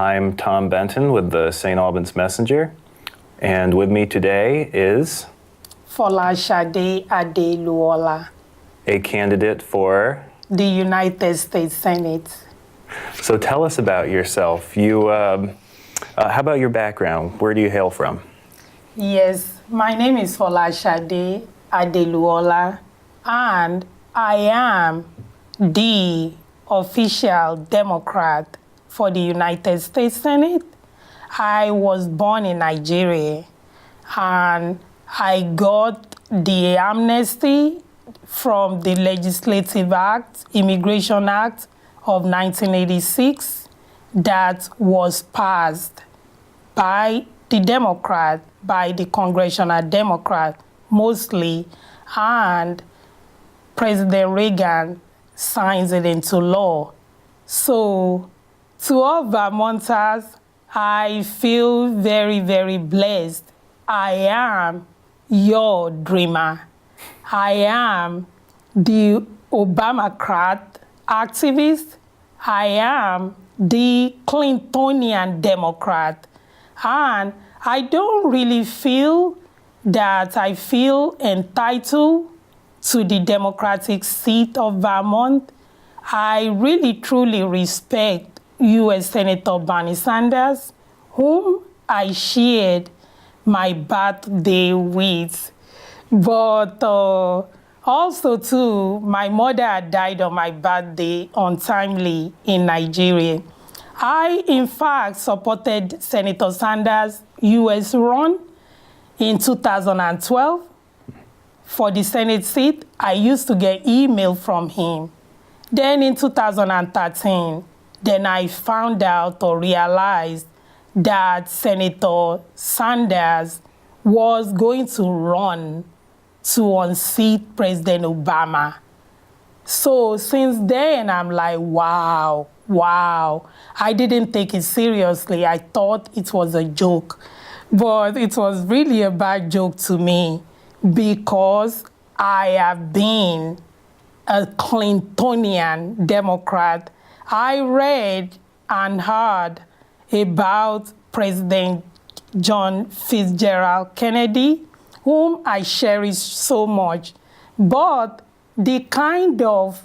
I'm Tom Benton with the St. Albans Messenger, and with me today is Folasade Adeluola, a candidate for the United States Senate. So tell us about yourself. How about your background? Where do you hail from? Yes, my name is Folasade Adeluola, and I am the official Democrat for the United States Senate. I was born in Nigeria, and I got the amnesty from the Legislative Act, Immigration Act of 1986 that was passed by the Democrat, by the Congressional Democrat mostly, and President Reagan signs it into law. So to all Vermonters, I feel very, very blessed. I am your dreamer. I am the Obamacrat activist. I am the Clintonian Democrat. And I don't really feel that I feel entitled to the Democratic seat of Vermont. I really, truly respect U.S. Senator Bernie Sanders, whom I shared my birthday with. But also, too, my mother had died on my birthday untimely in Nigeria. I, in fact, supported Senator Sanders' U.S. run in 2012 for the Senate seat. I used to get email from him. Then in 2013, then I found out or realized that Senator Sanders was going to run to unseat President Obama. So since then, I'm like, wow. I didn't take it seriously. I thought it was a joke. But it was really a bad joke to me because I have been a Clintonian Democrat. I read and heard about President John Fitzgerald Kennedy, whom I cherish so much. But the kind of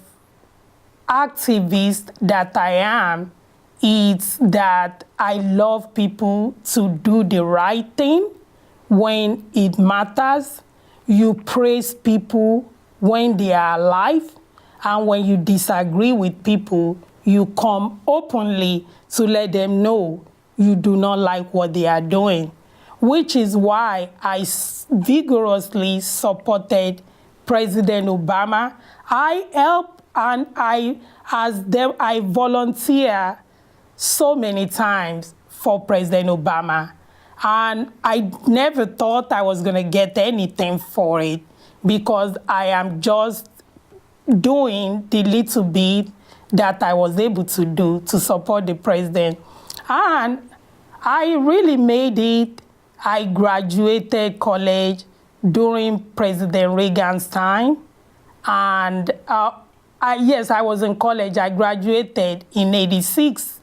activist that I am is that I love people to do the right thing when it matters. You praise people when they are alive, and when you disagree with people, you come openly to let them know you do not like what they are doing, which is why I vigorously supported President Obama. I help and I volunteer so many times for President Obama. And I never thought I was going to get anything for it because I am just doing the little bit that I was able to do to support the president. And I really made it. I graduated college during President Reagan's time. And yes, I was in college. I graduated in '86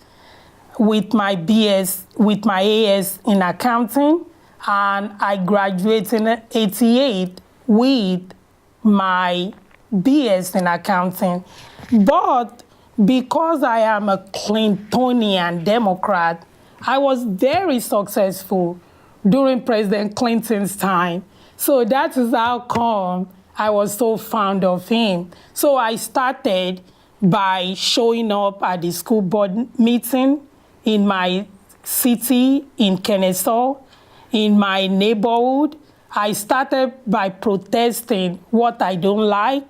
with my BS, with my AS in accounting. And I graduated in '88 with my BS in accounting. But because I am a Clintonian Democrat, I was very successful during President Clinton's time. So that is how come I was so fond of him. So I started by showing up at the school board meeting in my city, in Kennesaw, in my neighborhood. I started by protesting what I don't like.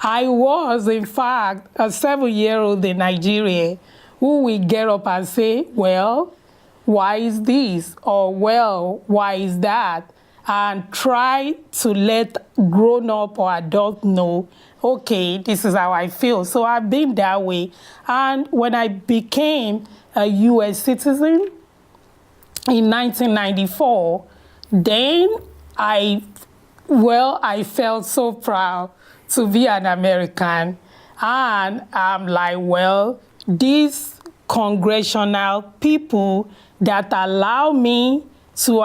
I was, in fact, a 7-year-old in Nigeria who will get up and say, well, why is this? Or, well, why is that? And try to let grown-up or adult know, okay, this is how I feel. So I've been that way. And when I became a U.S. citizen in 1994, then I felt so proud to be an American. And I'm like, well, this congressional people that allow me to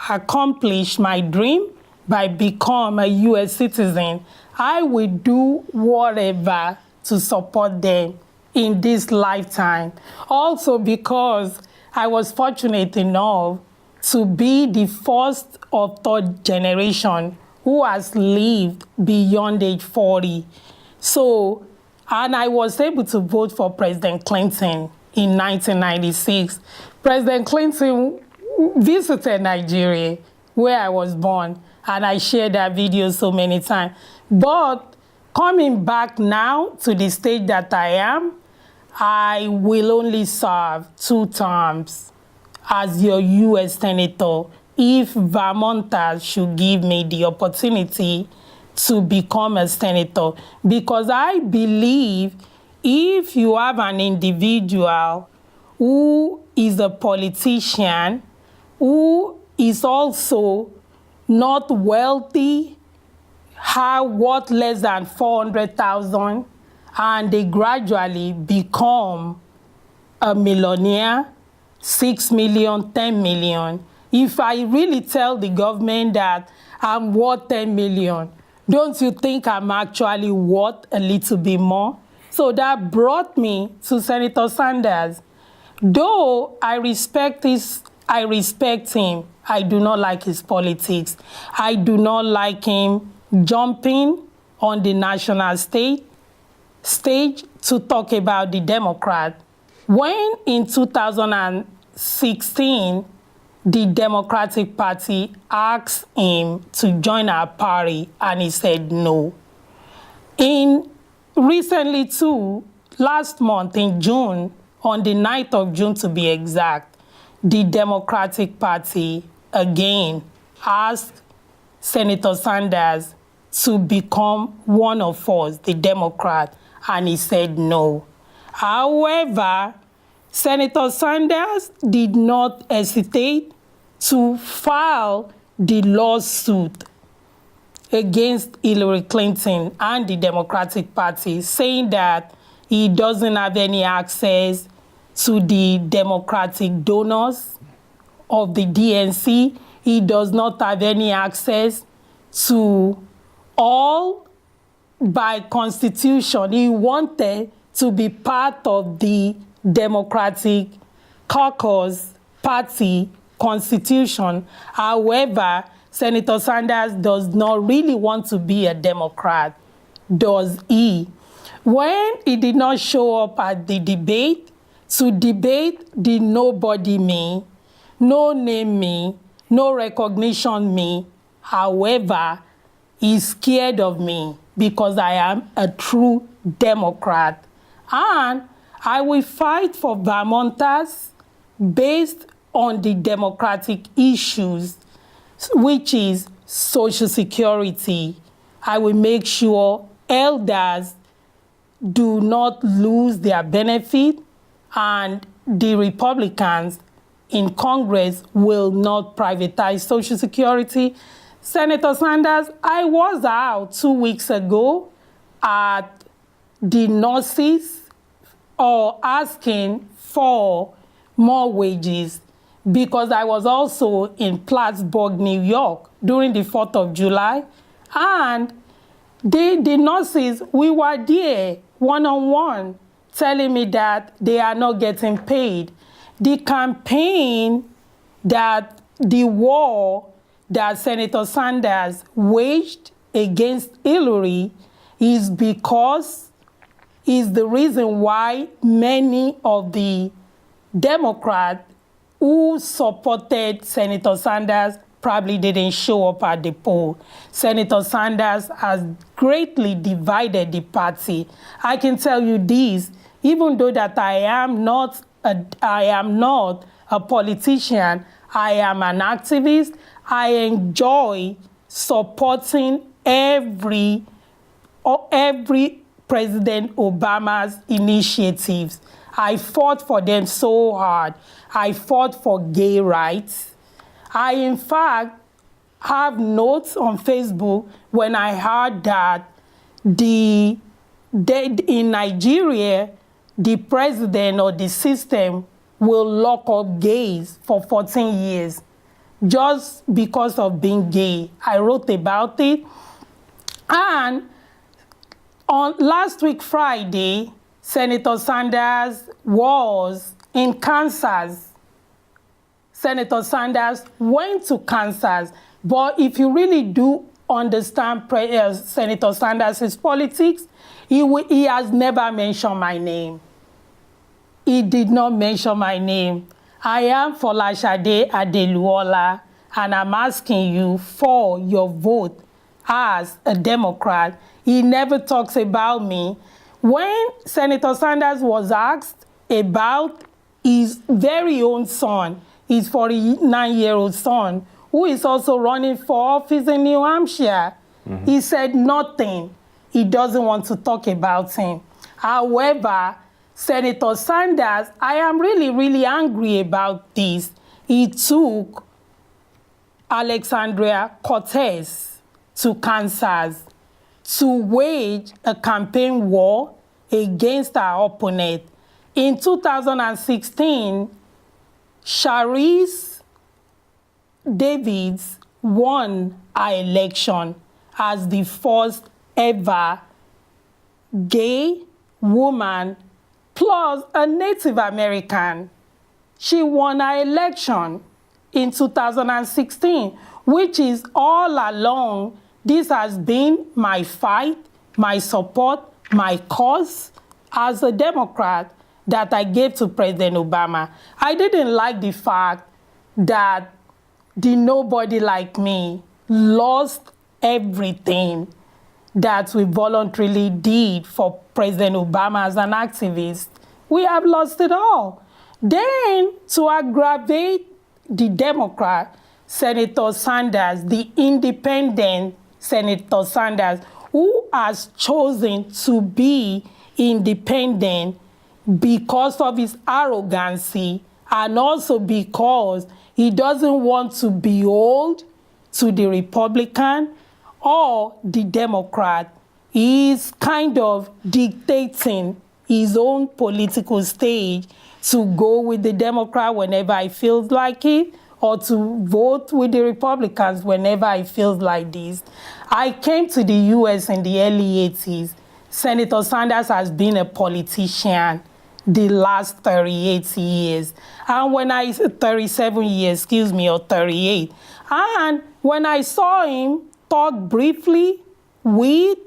accomplish my dream by become a U.S. citizen, I will do whatever to support them in this lifetime. Also because I was fortunate enough to be the first or third generation who has lived beyond age 40. So, and I was able to vote for President Clinton in 1996. President Clinton visited Nigeria, where I was born, and I shared that video so many times. But coming back now to the stage that I am, I will only serve 2 terms as your U.S. Senator if Vermonters should give me the opportunity to become a senator. Because I believe if you have an individual who is a politician, who is also not wealthy, have worth less than $400,000, and they gradually become a millionaire, 6 million, 10 million. If I really tell the government that I'm worth 10 million, don't you think I'm actually worth a little bit more? So that brought me to Senator Sanders. Though I respect him, I do not like his politics. I do not like him jumping on the national stage to talk about the Democrat. When in 2016, the Democratic Party asked him to join our party, and he said no. Recently too, last month in June, on the 9th of June to be exact, the Democratic Party again asked Senator Sanders to become one of us, the Democrat, and he said no. However, Senator Sanders did not hesitate to file the lawsuit against Hillary Clinton and the Democratic Party, saying that he doesn't have any access to the Democratic donors of the DNC. He does not have any access to all by constitution. He wanted to be part of the Democratic Caucus Party constitution. However, Senator Sanders does not really want to be a Democrat, does he? When he did not show up at the debate, to debate the nobody me, no name me, no recognition me, however, he's scared of me because I am a true Democrat. And I will fight for Vermonters based on the democratic issues, which is Social Security. I will make sure elders do not lose their benefit, and the Republicans in Congress will not privatize Social Security. Senator Sanders, I was out 2 weeks ago at the nurses asking for more wages, because I was also in Plattsburgh, New York during the 4th of July. And the nurses, we were there one-on-one telling me that they are not getting paid. The campaign that the war that Senator Sanders waged against Hillary is the reason why many of the Democrats who supported Senator Sanders probably didn't show up at the poll. Senator Sanders has greatly divided the party. I can tell you this, even though that I am not a politician, I am an activist. I enjoy supporting every President Obama's initiatives. I fought for them so hard. I fought for gay rights. I, in fact, have notes on Facebook when I heard that in Nigeria, the president or the system will lock up gays for 14 years just because of being gay. I wrote about it. And on last week, Friday, Senator Sanders was in Kansas. Senator Sanders went to Kansas. But if you really do understand Senator Sanders' politics, he has never mentioned my name. He did not mention my name. I am Folasade Adeluola, and I'm asking you for your vote as a Democrat. He never talks about me. When Senator Sanders was asked about his very own son, his 49-year-old son, who is also running for office in New Hampshire, he said nothing. He doesn't want to talk about him. However, Senator Sanders, I am really, really angry about this. He took Alexandria Cortez to Kansas to wage a campaign war against our opponent. In 2016, Sharice Davids won our election as the first ever gay woman plus a Native American. She won our election in 2016, which is all along, this has been my fight, my support, my cause as a Democrat that I gave to President Obama. I didn't like the fact that the nobody like me lost everything that we voluntarily did for President Obama as an activist. We have lost it all. Then, to aggravate the Democrat, Senator Sanders, the independent Senator Sanders, who has chosen to be independent because of his arrogancy and also because he doesn't want to be beholden to the Republican or the Democrat. He's kind of dictating his own political stage to go with the Democrat whenever he feels like it, or to vote with the Republicans whenever he feels like this. I came to the US in the early 80s. Senator Sanders has been a politician the last 38 years. And when 37 years, excuse me, or 38. And when I saw him talk briefly with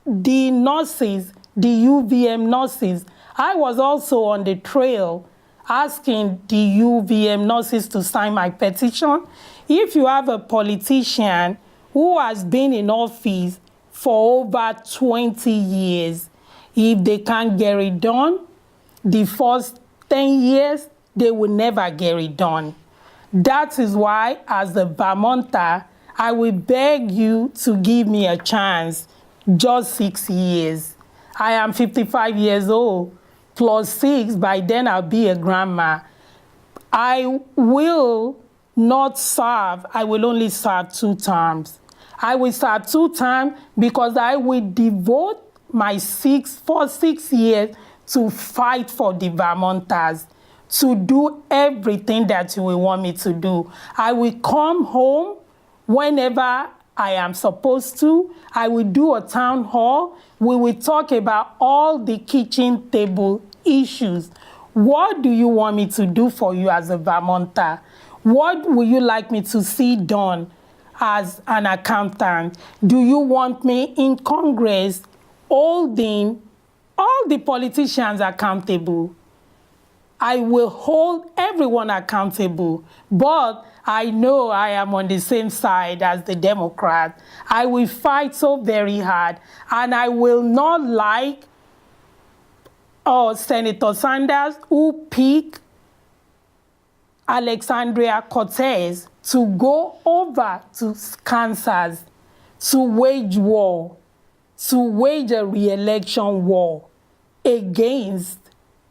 the nurses, the UVM nurses, I was also on the trail asking the UVM nurses to sign my petition. If you have a politician who has been in office for over 20 years, if they can't get it done, the first 10 years, they will never get it done. That is why, as a Vermonter, I will beg you to give me a chance, just 6 years. I am 55 years old, plus 6, by then I'll be a grandma. I will not serve, I will only serve 2 terms. I will serve 2 terms because I will devote my 6 years to fight for the Vermonters, to do everything that you will want me to do. I will come home whenever I am supposed to. I will do a town hall. We will talk about all the kitchen table issues. What do you want me to do for you as a Vermonter? What would you like me to see done as an accountant? Do you want me in Congress holding all the politicians accountable? I will hold everyone accountable, but I know I am on the same side as the Democrat. I will fight so very hard, and I will not like Senator Sanders, who picked Alexandria Cortez to go over to Kansas to wage war, to wage a re-election war against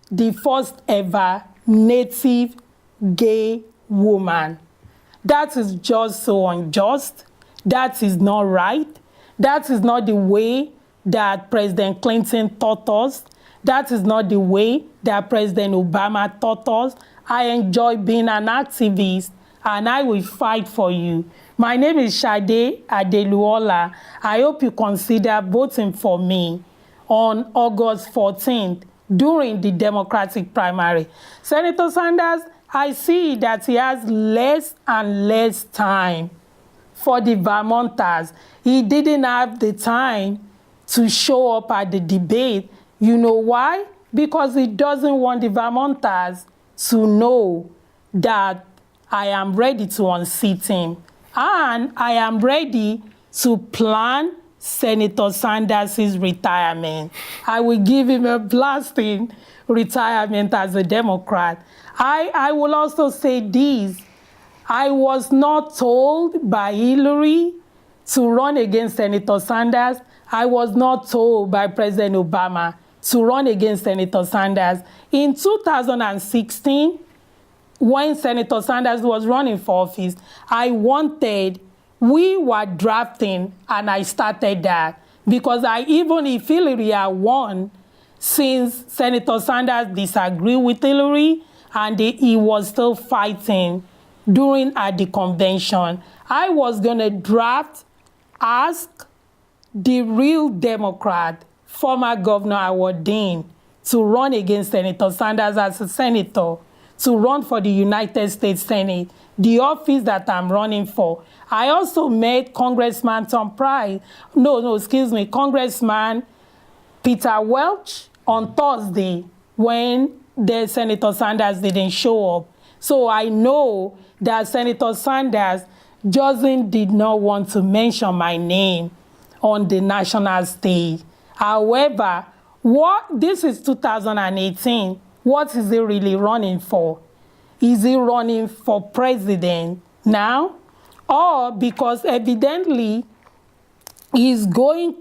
the first ever Native gay woman. That is just so unjust. That is not right. That is not the way that President Clinton taught us. That is not the way that President Obama taught us. I enjoy being an activist, and I will fight for you. My name is Folasade Adeluola. I hope you consider voting for me on August 14th during the Democratic primary. Senator Sanders, I see that he has less and less time for the Vermonters. He didn't have the time to show up at the debate. You know why? Because he doesn't want the Vermonters to know that I am ready to unseat him. And I am ready to plan Senator Sanders' retirement. I will give him a blasting retirement as a Democrat. I will also say this. I was not told by Hillary to run against Senator Sanders. I was not told by President Obama to run against Senator Sanders. In 2016, when Senator Sanders was running for office, we were drafting, and I started that. Because even if Hillary had won, since Senator Sanders disagreed with Hillary, and he was still fighting at the convention, I was going to ask the real Democrat, former Governor Howard Dean, to run against Senator Sanders as a senator, to run for the United States Senate, the office that I'm running for. I also met Congressman Congressman Peter Welch on Thursday when the Senator Sanders didn't show up. So I know that Senator Sanders did not want to mention my name on the national stage. However, this is 2018. What is he really running for? Is he running for president now? Or because evidently he's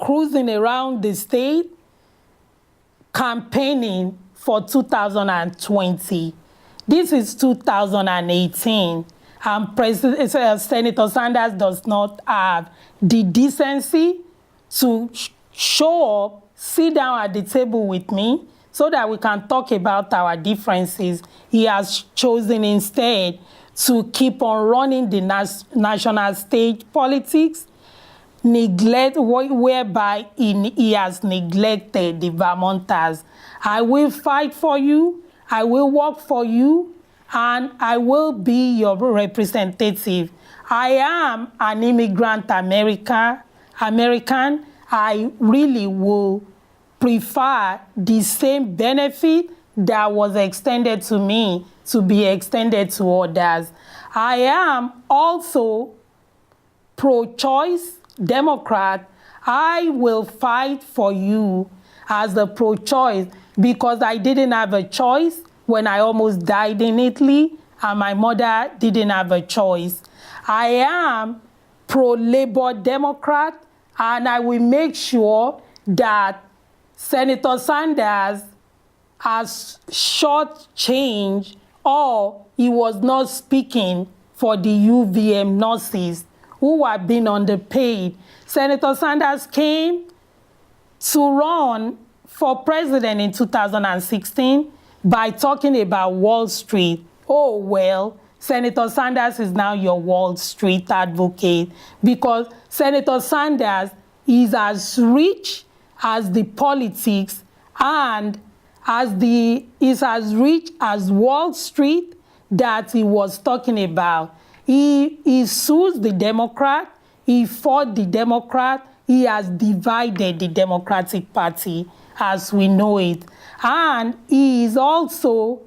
cruising around the state campaigning for 2020. This is 2018, and Senator Sanders does not have the decency to show up, sit down at the table with me so that we can talk about our differences. He has chosen instead to keep on running the national stage politics, whereby he has neglected the Vermonters. I will fight for you, I will work for you, and I will be your representative. I am an immigrant American. I really will prefer the same benefit that was extended to me to be extended to others. I am also pro-choice Democrat. I will fight for you as the pro-choice because I didn't have a choice when I almost died in Italy, and my mother didn't have a choice. I am pro-Labor Democrat, and I will make sure that Senator Sanders has shortchanged or he was not speaking for the UVM nurses who are being underpaid. Senator Sanders came to run for president in 2016 by talking about Wall Street. Oh, well, Senator Sanders is now your Wall Street advocate because Senator Sanders is as rich as the politics and is as rich as Wall Street that he was talking about. He sues the Democrat, he fought the Democrat, he has divided the Democratic Party as we know it. And he is also,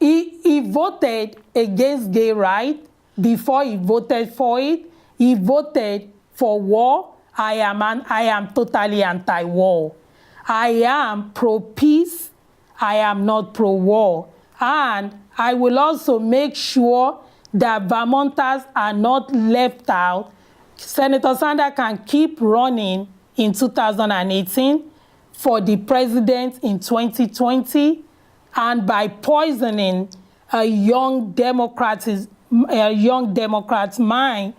he voted against gay rights before he voted for it. He voted for war. I am totally anti-war. I am pro-peace. I am not pro-war. And I will also make sure that Vermonters are not left out. Senator Sanders can keep running in 2018 for the president in 2020, and by poisoning a young Democrat's mind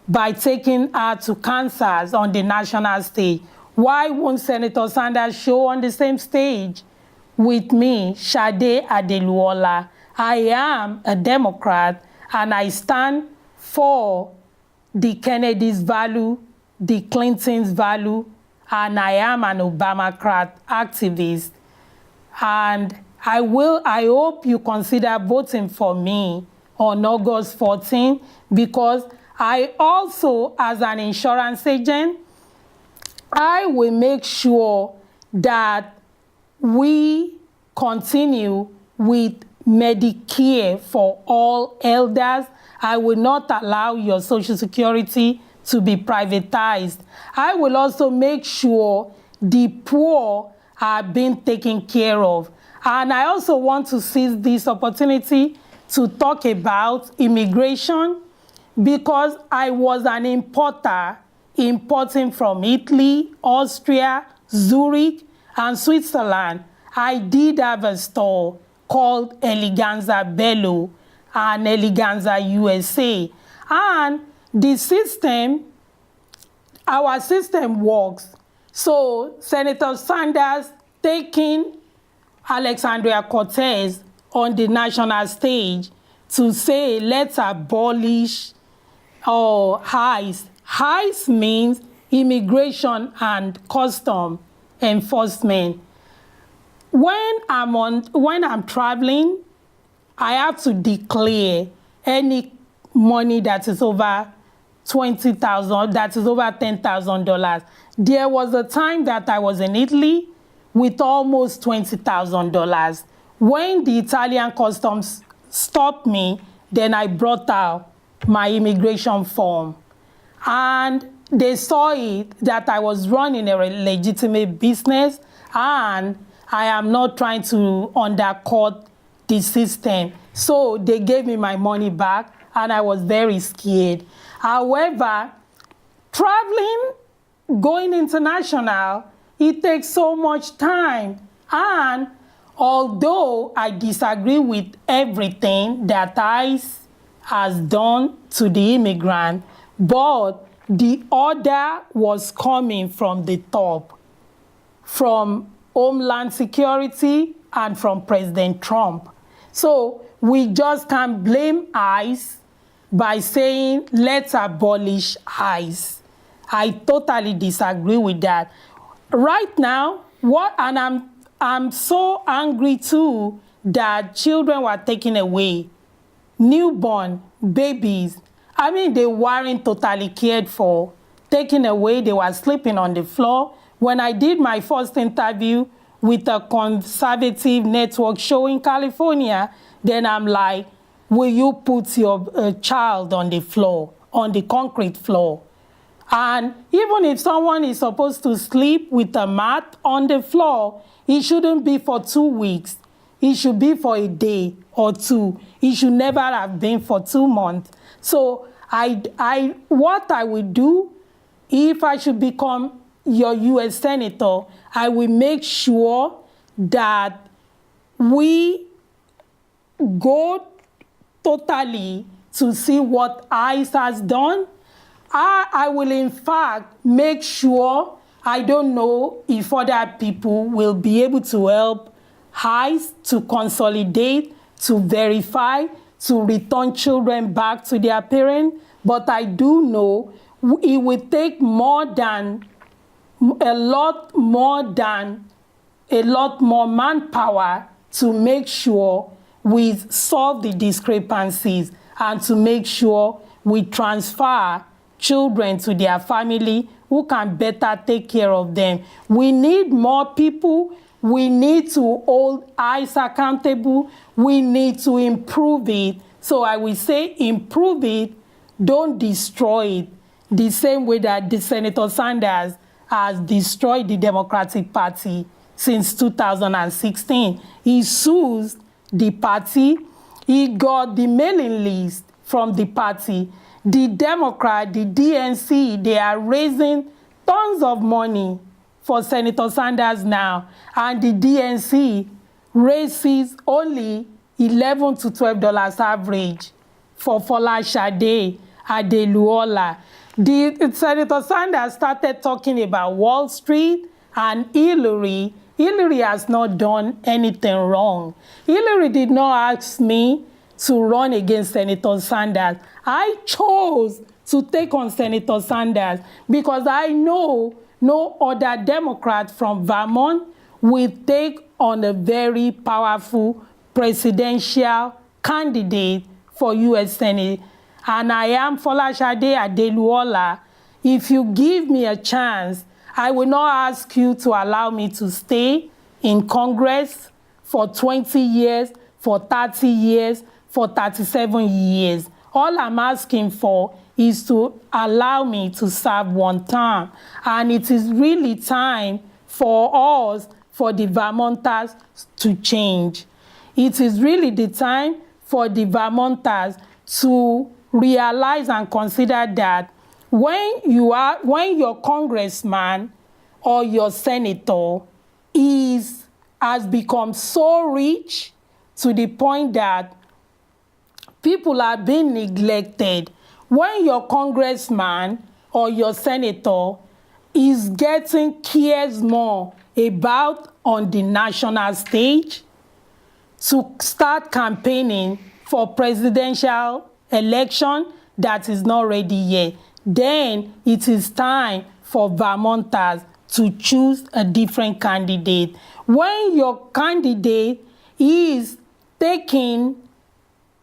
by taking her to Kansas on the national stage. Why won't Senator Sanders show on the same stage with me, Folasade Adeluola? I am a Democrat, and I stand for the Kennedys' value, the Clintons' value, and I am an Obamacrat activist. And I hope you consider voting for me on August 14, because I also, as an insurance agent, I will make sure that we continue with Medicare for all elders. I will not allow your Social Security to be privatized. I will also make sure the poor are being taken care of. And I also want to seize this opportunity to talk about immigration, because I was an importer, importing from Italy, Austria, Zurich, and Switzerland. I did have a store called Eleganza Bello and Eleganza USA. And the system, our system works. So Senator Sanders taking Alexandria Cortez on the national stage to say, let's abolish ICE. ICE means Immigration and Custom Enforcement. When I'm traveling, I have to declare any money that is over $20,000, that is over $10,000. There was a time that I was in Italy with almost $20,000. When the Italian customs stopped me, then I brought out my immigration form. And they saw it that I was running a legitimate business, and I am not trying to undercut the system. So they gave me my money back, and I was very scared. However, traveling, going international, it takes so much time. And although I disagree with everything that ICE has done to the immigrant, but the order was coming from the top, from Homeland Security and from President Trump. So we just can't blame ICE by saying, let's abolish ICE. I totally disagree with that. Right now, and I'm so angry too that children were taken away, newborn babies. I mean, they weren't totally cared for, taken away, they were sleeping on the floor. When I did my first interview with a conservative network show in California, then I'm like, will you put your child on the floor, on the concrete floor? And even if someone is supposed to sleep with a mat on the floor, it shouldn't be for 2 weeks. It should be for a day or two. It should never have been for 2 months. So what I will do, if I should become your U.S. Senator, I will make sure that we go totally to see what ICE has done. I will, in fact, make sure, I don't know if other people will be able to help ICE to consolidate, to verify, to return children back to their parents. But I do know it will take a lot more manpower to make sure we solve the discrepancies and to make sure we transfer children to their family who can better take care of them. We need more people. We need to hold ICE accountable. We need to improve it. So I will say improve it, don't destroy it. The same way that the Senator Sanders has destroyed the Democratic Party since 2016. He sues the party. He got the mailing list from the party. The Democrat, the DNC, they are raising tons of money for Senator Sanders now. And the DNC raises only $11 to $12 average for Folasade Adeluola. Senator Sanders started talking about Wall Street and Hillary. Hillary has not done anything wrong. Hillary did not ask me to run against Senator Sanders. I chose to take on Senator Sanders because I know no other Democrat from Vermont will take on a very powerful presidential candidate for U.S. Senate. And I am Folasade Adeluola. If you give me a chance, I will not ask you to allow me to stay in Congress for 20 years, for 30 years, for 37 years. All I'm asking for is to allow me to serve one term. And it is really time for us, for the Vermonters, to change. It is really the time for the Vermonters to realize and consider that when your congressman or your senator has become so rich to the point that people are being neglected, when your congressman or your senator is getting cares more about on the national stage to start campaigning for presidential election that is not ready yet, then it is time for Vermonters to choose a different candidate. When your candidate is taking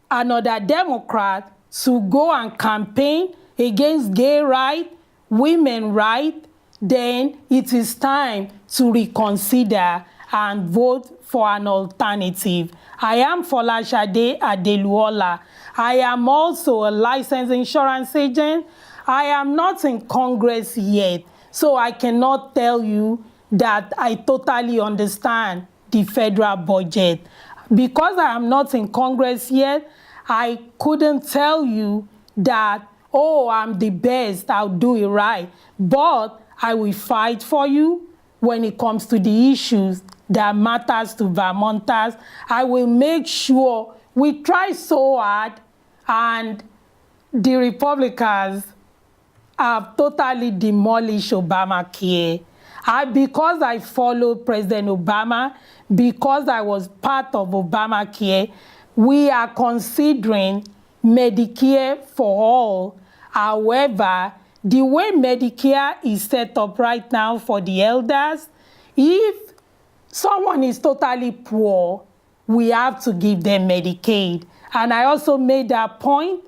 another Democrat to go and campaign against gay rights, women rights, then it is time to reconsider and vote for an alternative. I am Folasade Adeluola. I am also a licensed insurance agent. I am not in Congress yet, so I cannot tell you that I totally understand the federal budget. Because I am not in Congress yet, I couldn't tell you that, oh, I'm the best, I'll do it right. But I will fight for you when it comes to the issues that matters to Vermonters. I will make sure we try so hard, and the Republicans have totally demolished Obamacare. Because I followed President Obama, because I was part of Obamacare, we are considering Medicare for all. However, the way Medicare is set up right now for the elders, if someone is totally poor, we have to give them Medicaid. And I also made that point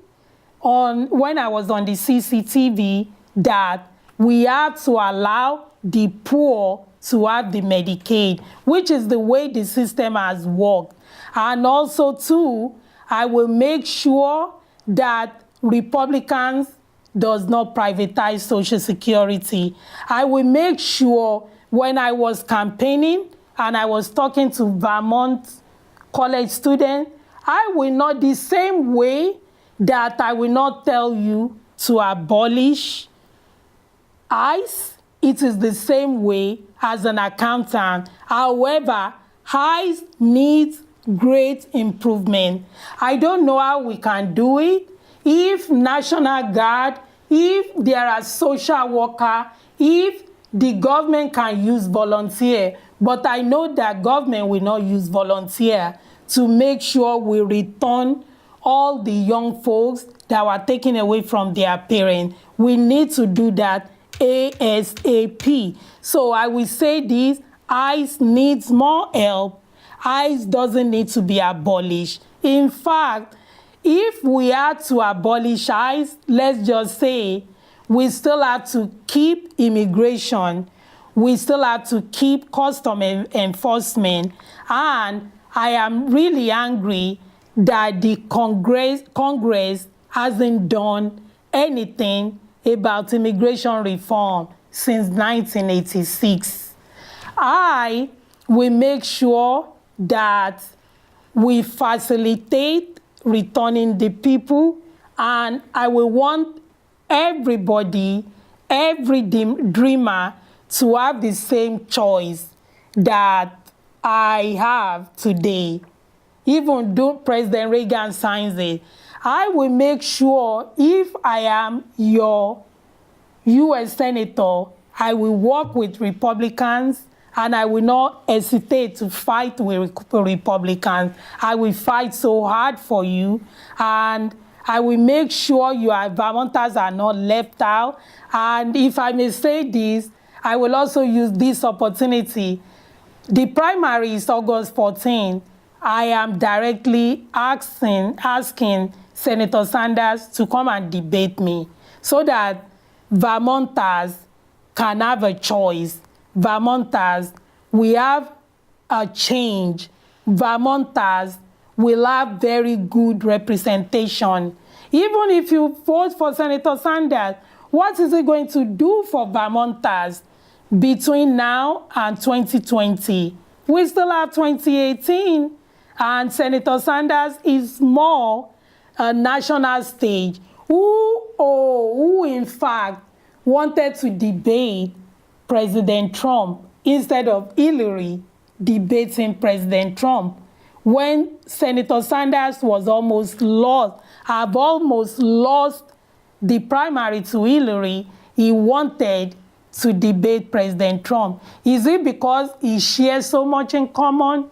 when I was on the CCTV, that we have to allow the poor to have the Medicaid, which is the way the system has worked. And also, too, I will make sure that Republicans does not privatize Social Security. I will make sure when I was campaigning and I was talking to Vermont college students, I will not, the same way that I will not tell you to abolish ICE, it is the same way as an accountant. However, ICE needs great improvement. I don't know how we can do it. If National Guard, if there are social workers, if the government can use volunteer, but I know that government will not use volunteer to make sure we return all the young folks that were taken away from their parents. We need to do that ASAP. So I will say this, ICE needs more help. ICE doesn't need to be abolished. In fact, if we had to abolish ICE, let's just say we still have to keep immigration, we still have to keep custom enforcement, and I am really angry that the Congress hasn't done anything about immigration reform since 1986. I will make sure that we facilitate returning the people, and I will want everybody, every dreamer, to have the same choice that I have today. Even though President Reagan signs it, I will make sure if I am your U.S. Senator, I will work with Republicans, and I will not hesitate to fight with Republicans. I will fight so hard for you, and I will make sure your Vermonters are not left out. And if I may say this, I will also use this opportunity. The primary is August 14. I am directly asking Senator Sanders to come and debate me so that Vermonters can have a choice. Vermonters, we have a change. Vermonters will have very good representation. Even if you vote for Senator Sanders, what is it going to do for Vermonters between now and 2020? We still have 2018, and Sanders is more a national stage. Who in fact wanted to debate President Trump instead of Hillary debating President Trump. When Senator Sanders was almost lost, have almost lost the primary to Hillary, he wanted to debate President Trump. Is it because he shares so much in common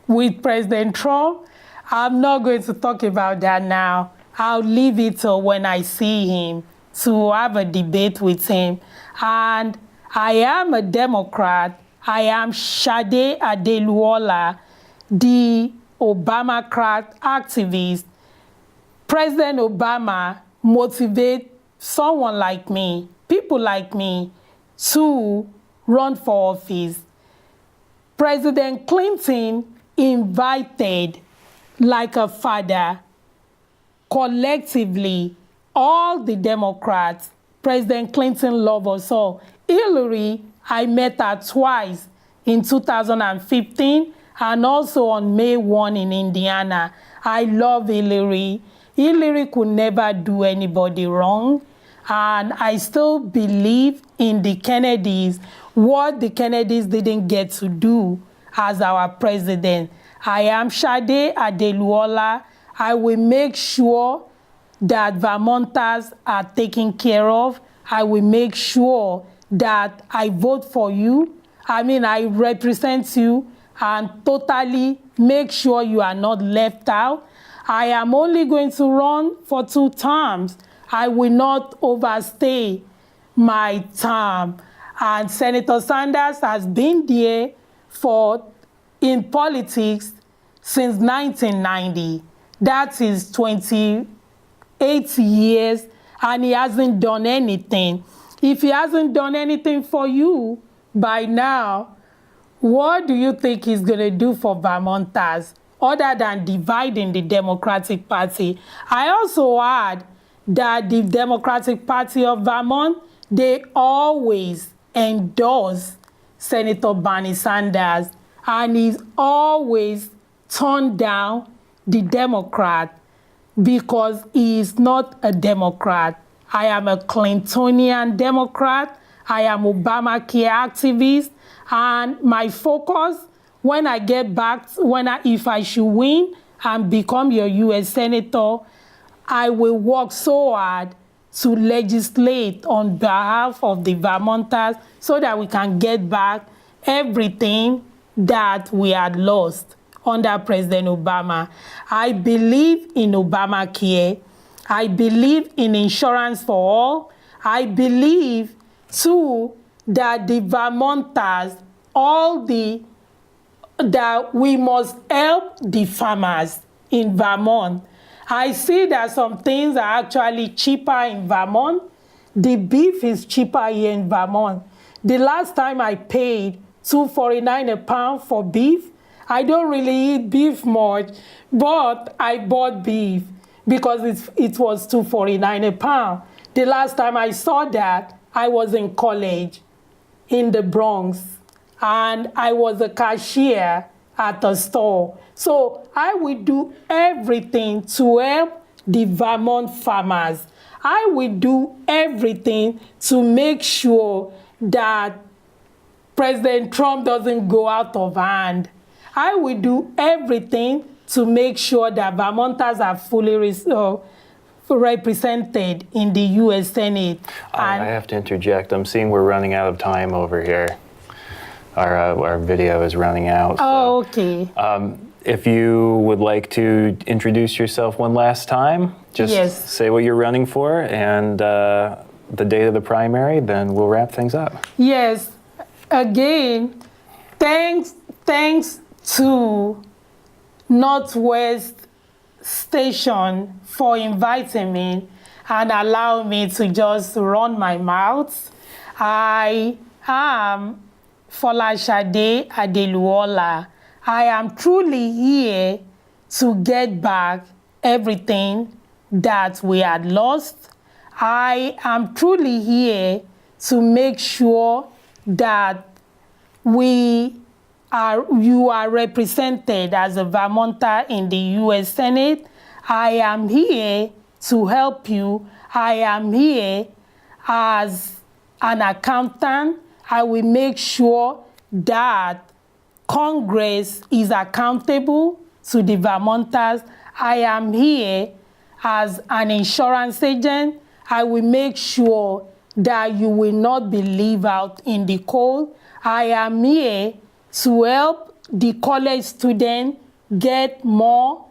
with President Trump? I'm not going to talk about that now. I'll leave it till when I see him to have a debate with him. And I am a Democrat. I am Folasade Adeluola, the Obamacrat activist. President Obama motivates someone like me, people like me, to run for office. President Clinton invited, like a father, collectively, all the Democrats. President Clinton loved us all. Hillary, I met her twice in 2015 and also on May 1 in Indiana. I love Hillary. Hillary could never do anybody wrong. And I still believe in the Kennedys, what the Kennedys didn't get to do as our president. I am Folasade Adeluola. I will make sure that Vermonters are taken care of. I will make sure that I vote for you. I represent you and totally make sure you are not left out. I am only going to run for 2 terms. I will not overstay my term. And Senator Sanders has been there in politics since 1990. That is 28 years, and he hasn't done anything. If he hasn't done anything for you by now, what do you think he's going to do for Vermonters other than dividing the Democratic Party? I also heard that the Democratic Party of Vermont, they always endorse Senator Bernie Sanders, and he's always turned down the Democrat because he is not a Democrat. I am a Clintonian Democrat. I am Obamacare activist, and my focus when I get back, if I should win and become your U.S. Senator, I will work so hard to legislate on behalf of the Vermonters so that we can get back everything that we had lost under President Obama. I believe in Obamacare. I believe in insurance for all. I believe, too, that the Vermonters, that we must help the farmers in Vermont. I see that some things are actually cheaper in Vermont. The beef is cheaper here in Vermont. The last time I paid $2.49 a pound for beef, I don't really eat beef much, but I bought beef because it was $2.49 a pound. The last time I saw that, I was in college in the Bronx, and I was a cashier at a store. So I will do everything to help the Vermont farmers. I will do everything to make sure that President Trump doesn't go out of hand. I will do everything to make sure that Vermonters are represented in the U.S. Senate. I have to interject. I'm seeing we're running out of time over here. Our video is running out. Oh, okay. If you would like to introduce yourself one last time, just Yes. say what you're running for and the date of the primary, then we'll wrap things up. Yes. Again, thanks to Northwest Station for inviting me and allowing me to just run my mouth. I am Folasade Adeluola. I am truly here to get back everything that we had lost. I am truly here to make sure that you are represented as a Vermonter in the U.S. Senate. I am here to help you. I am here as an accountant. I will make sure that Congress is accountable to the Vermonters. I am here as an insurance agent. I will make sure that you will not be left out in the cold. I am here to help the college students get more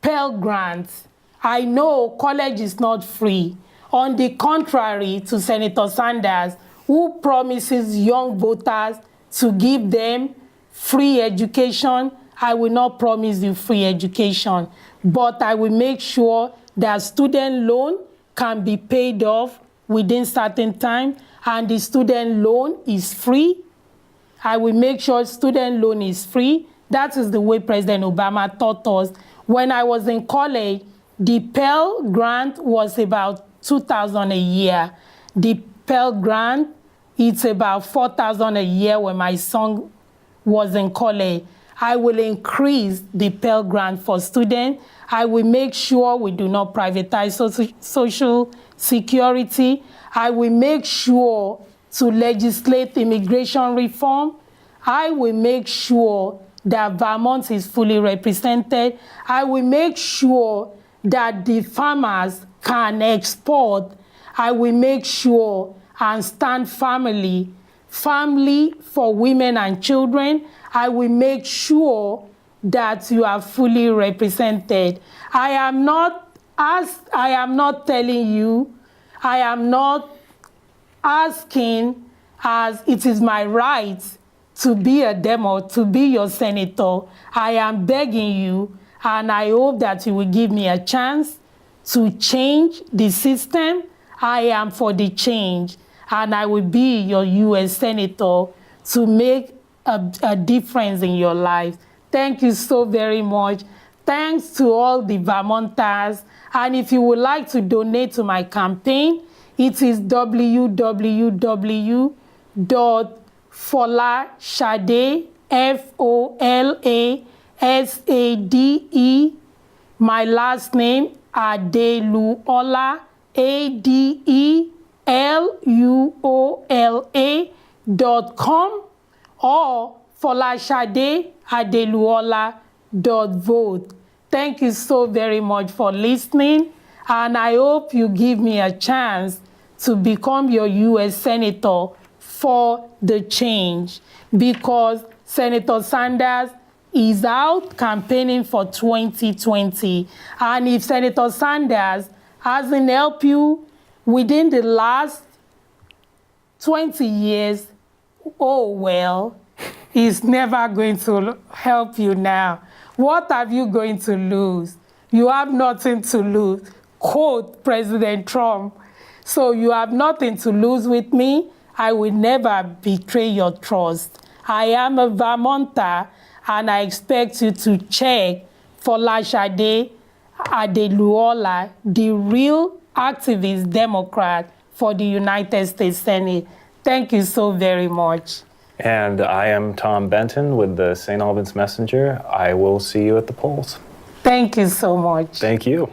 Pell Grants. I know college is not free. On the contrary to Senator Sanders, who promises young voters to give them free education, I will not promise you free education, but I will make sure that student loan can be paid off within certain time, and the student loan is free. I will make sure student loan is free. That is the way President Obama taught us. When I was in college, the Pell Grant was about $2,000 a year. The Pell Grant, it's about $4,000 a year when my son was in college. I will increase the Pell Grant for students. I will make sure we do not privatize Social Security. I will make sure to legislate immigration reform. I will make sure that Vermont is fully represented. I will make sure that the farmers can export. I will make sure and stand family for women and children. I will make sure that you are fully represented. I am not telling you, I am not asking, as it is my right to be to be your senator. I am begging you, and I hope that you will give me a chance to change the system. I am for the change, and I will be your U.S. senator to make a difference in your life. Thank you so very much. Thanks to all the Vermonters. And if you would like to donate to my campaign, it is www.folasade, Folasade, my last name, Adeluola, Adeluola.com, or FolasadeAdeluola.vote. Thank you so very much for listening, and I hope you give me a chance to become your U.S. Senator for the change, because Senator Sanders is out campaigning for 2020. And if Senator Sanders hasn't helped you within the last 20 years, oh well, he's never going to help you now. What have you going to lose? You have nothing to lose. Quote President Trump. So you have nothing to lose with me. I will never betray your trust. I am a Vermonter, and I expect you to check Folasade Adeluola, the real activist Democrat for the United States Senate. Thank you so very much. And I am Tom Benton with the St. Albans Messenger. I will see you at the polls. Thank you so much. Thank you.